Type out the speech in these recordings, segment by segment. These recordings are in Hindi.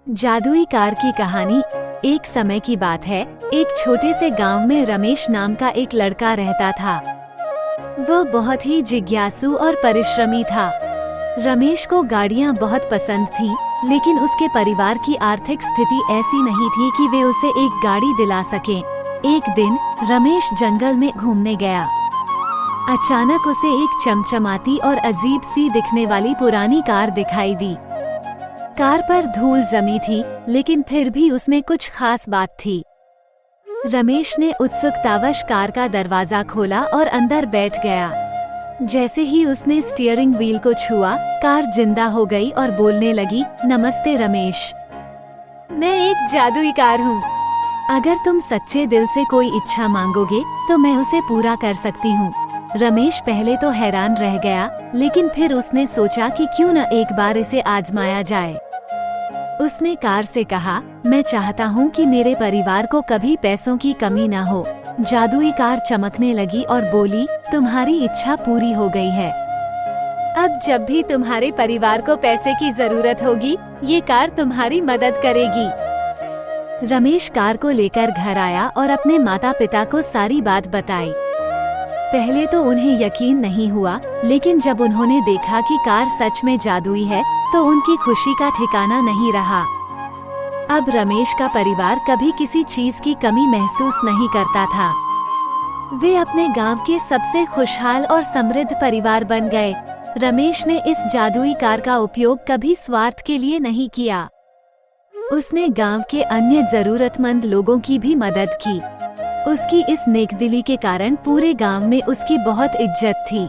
जादुई कार की कहानी। एक समय की बात है, एक छोटे से गांव में रमेश नाम का एक लड़का रहता था। वह बहुत ही जिज्ञासु और परिश्रमी था। रमेश को गाड़ियां बहुत पसंद थीं, लेकिन उसके परिवार की आर्थिक स्थिति ऐसी नहीं थी कि वे उसे एक गाड़ी दिला सकें। एक दिन रमेश जंगल में घूमने गया। अचानक उसे एक चमचमाती और अजीब सी दिखने वाली पुरानी कार दिखाई दी। कार पर धूल जमी थी, लेकिन फिर भी उसमें कुछ खास बात थी। रमेश ने उत्सुकतावश कार का दरवाजा खोला और अंदर बैठ गया। जैसे ही उसने स्टीयरिंग व्हील को छुआ, कार जिंदा हो गई और बोलने लगी, नमस्ते रमेश, मैं एक जादुई कार हूँ। अगर तुम सच्चे दिल से कोई इच्छा मांगोगे तो मैं उसे पूरा कर सकती हूँ। रमेश पहले तो हैरान रह गया, लेकिन फिर उसने सोचा कि क्यों न एक बार इसे आजमाया जाए। उसने कार से कहा, मैं चाहता हूँ कि मेरे परिवार को कभी पैसों की कमी न हो। जादुई कार चमकने लगी और बोली, तुम्हारी इच्छा पूरी हो गई है। अब जब भी तुम्हारे परिवार को पैसे की जरूरत होगी, ये कार तुम्हारी मदद करेगी। रमेश कार को लेकर घर आया और अपने माता पिता को सारी बात बताई। पहले तो उन्हें यकीन नहीं हुआ, लेकिन जब उन्होंने देखा कि कार सच में जादुई है, तो उनकी खुशी का ठिकाना नहीं रहा। अब रमेश का परिवार कभी किसी चीज की कमी महसूस नहीं करता था। वे अपने गांव के सबसे खुशहाल और समृद्ध परिवार बन गए। रमेश ने इस जादुई कार का उपयोग कभी स्वार्थ के लिए नहीं किया। उसने गांव के अन्य जरूरतमंद लोगों की भी मदद की। उसकी इस नेकदिली के कारण पूरे गांव में उसकी बहुत इज्जत थी।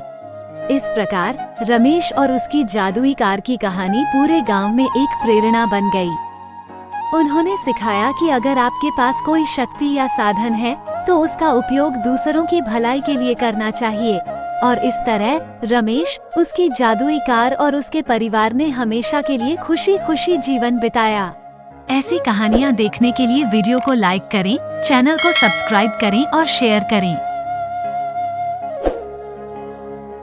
इस प्रकार रमेश और उसकी जादुई कार की कहानी पूरे गांव में एक प्रेरणा बन गई। उन्होंने सिखाया कि अगर आपके पास कोई शक्ति या साधन है, तो उसका उपयोग दूसरों की भलाई के लिए करना चाहिए। और इस तरह रमेश, उसकी जादुई कार और उसके परिवार ने हमेशा के लिए खुशी खुशी जीवन बिताया। ऐसी कहानियाँ देखने के लिए वीडियो को लाइक करें, चैनल को सब्सक्राइब करें और शेयर करें।